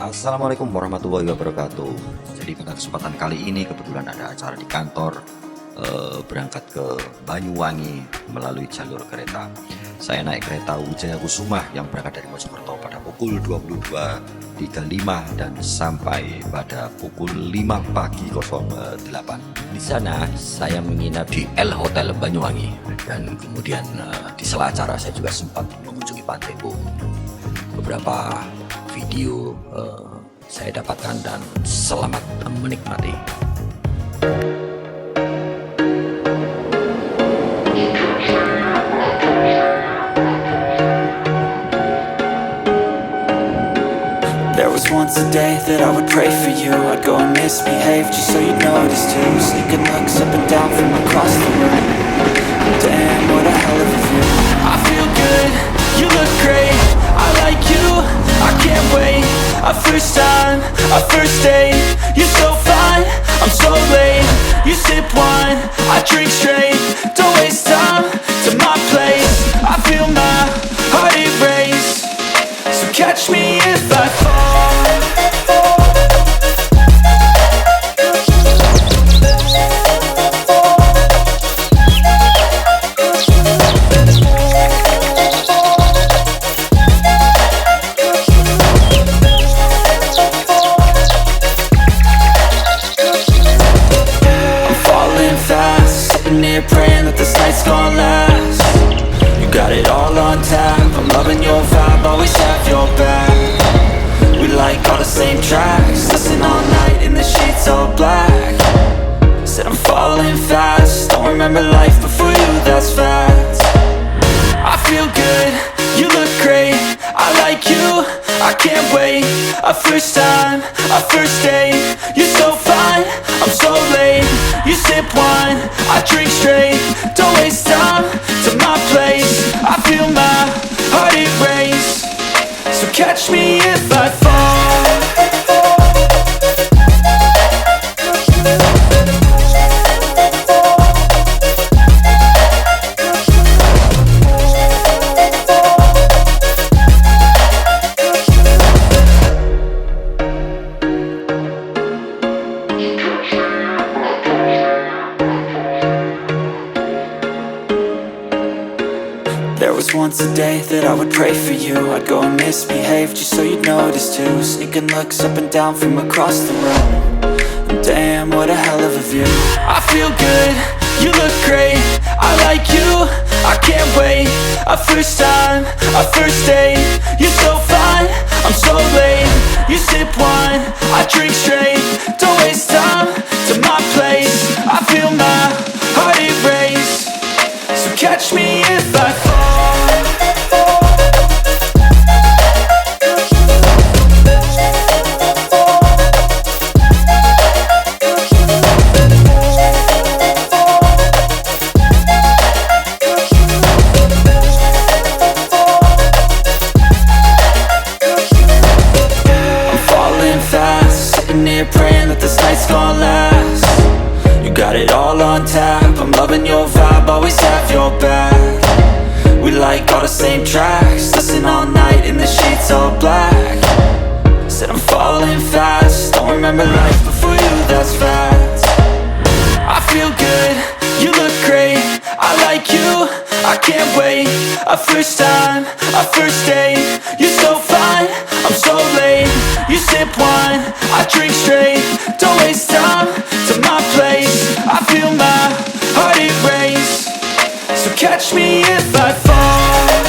Assalamualaikum warahmatullahi wabarakatuh. Jadi pada kesempatan kali ini kebetulan ada acara di kantor, berangkat ke Banyuwangi melalui jalur kereta. Saya naik kereta Wijaya Kusuma yang berangkat dari Mojokerto pada pukul 22.35 dan sampai pada pukul 5 pagi 08. Di sana saya menginap di L Hotel Banyuwangi dan kemudian di sela acara saya juga sempat mengunjungi Pantai Bu. Beberapa video saya dapatkan dan selamat menikmati. There was once a day that I would pray for you. I'd go and misbehave just so you'd notice too. Sneaking looks up and down from across the room. Damn, what a hell of a view. I feel good, you look great, I like you, I can't wait. A first time, a first date. You're so fine, I'm so late. You sip wine, I drink straight. Don't waste time to my place. I feel my heart erase. So catch me if I fall. Praying that this night's gonna last. You got it all on tap, I'm loving your vibe, always have your back. We like all the same tracks, listen all night in the sheets all black. Said I'm falling fast, don't remember life before you, that's facts. I feel good, you look great, I like you, I can't wait. A first time, a first date. You're so fine, I'm so late. You sip wine, I drink straight. Don't waste time to my place. I feel my heart erase. So catch me if I fall. There was once a day that I would pray for you. I'd go and misbehave just so you'd notice too. Sneaking looks up and down from across the room. Damn, what a hell of a view. I feel good, you look great, I like you, I can't wait. A first time, a first date. You're so fine, I'm so late. You sip wine, I drink straight. Don't waste time to my place. I feel my heart erase. So catch me if I fall. Praying that this night's gonna last. You got it all on tap, I'm loving your vibe, always have your back. We like all the same tracks, listen all night in the sheets all black. Said I'm falling fast, don't remember life before you, that's facts. I feel good, you look great, I like you, I can't wait. A first time, a first date. You're so fine, I'm so late. You sip wine, I drink straight. Don't waste time to my place. I feel my heart erase. So catch me if I fall.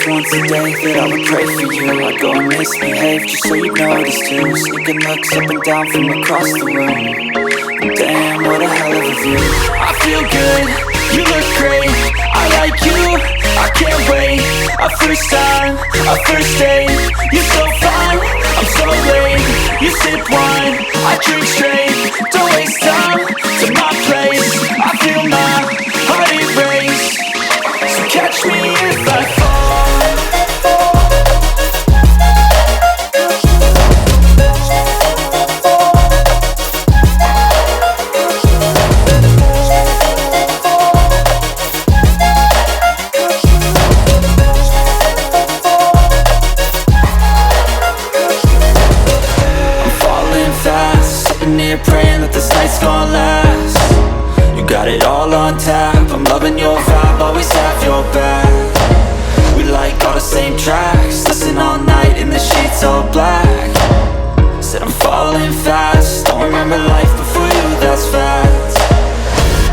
Once a day that I would pray for you. I'd go and misbehave just so you'd notice too. Sneaking looks up and down from across the room. Damn, what a hell of a view. I feel good, you look great, I like you, I can't wait. A first time, a first date, you're so fine, I'm so late. You sip wine, I drink straight. Don't waste time to my place. I feel my heart erase. So catch me if I fall. Praying that this night's gonna last. You got it all on tap, I'm loving your vibe, always have your back. We like all the same tracks, listen all night in the sheets all black. Said I'm falling fast, don't remember life before you, that's fact.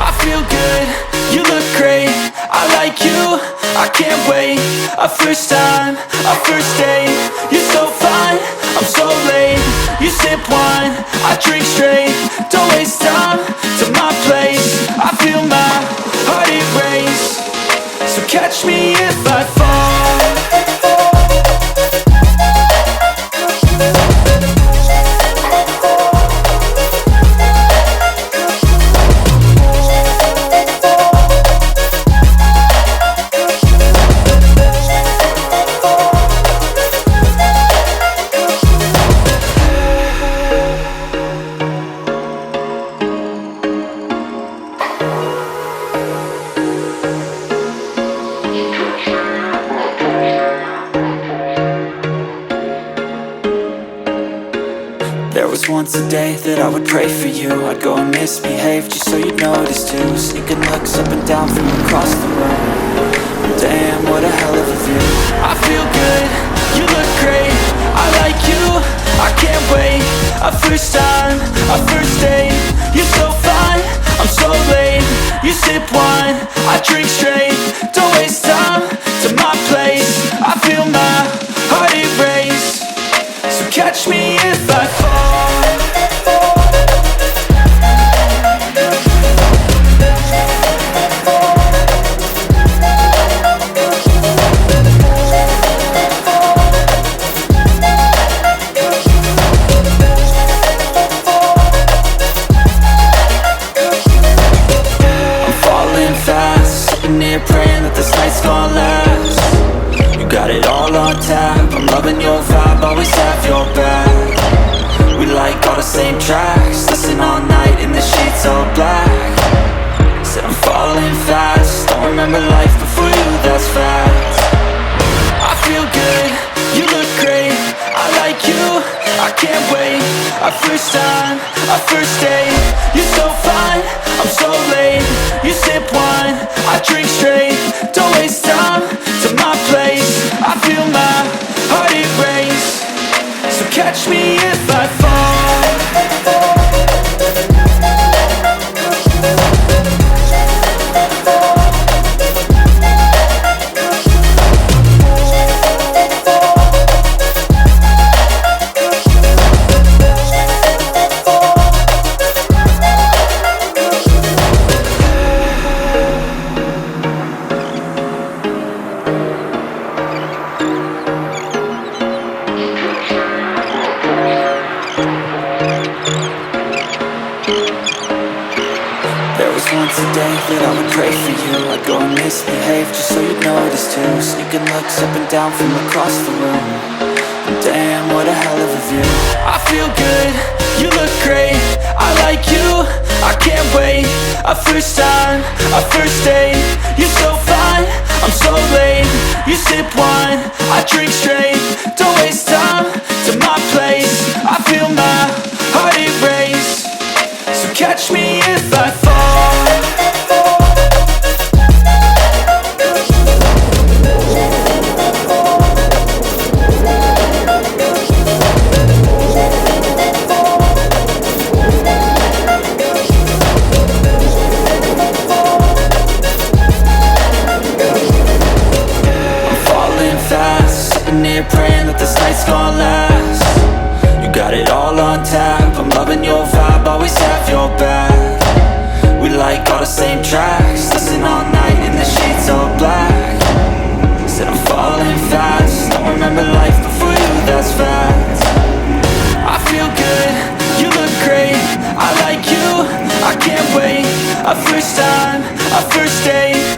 I feel good, you look great, I like you, I can't wait. A first time, a first date, you're so fine, I'm so late. You sip wine, I drink straight. Don't waste time to my place. I feel my heart erase. So catch me if I fall. There was once a day that I would pray for you. I'd go and misbehave just so you'd notice too. Sneaking looks up and down from across the room. Damn, what a hell of a view. I feel good, you look great, I like you, I can't wait. A first time, a first date, you're so fine, I'm so late. You sip wine, I drink straight. Don't waste time to my place. I feel my heart erase. So catch me if I fall. I'm falling fast, sitting here praying that this night's gonna last. You got it all on tap, I'm loving your vibe, always have your back. We like all the same tracks, listen all night in the sheets all black. Said I'm falling fast, don't remember life before you, that's fact. I feel good, you look great, I like you, I can't wait. Our first time, our first date, you're so fine, I'm so late. You sip wine, I drink straight. Don't waste time to my place. I feel my heart erase. So catch me if I fall. Once a day that I would pray for you. I'd go and misbehave just so you'd notice too. Sneaking looks up and down from across the room. Damn, what a hell of a view. I feel good, you look great, I like you, I can't wait. A first time, a first date, you're so fine, I'm so late. You sip wine, I drink straight. Don't waste time to my place. I feel my heart erase. So catch me if I fall. our first time, our first date.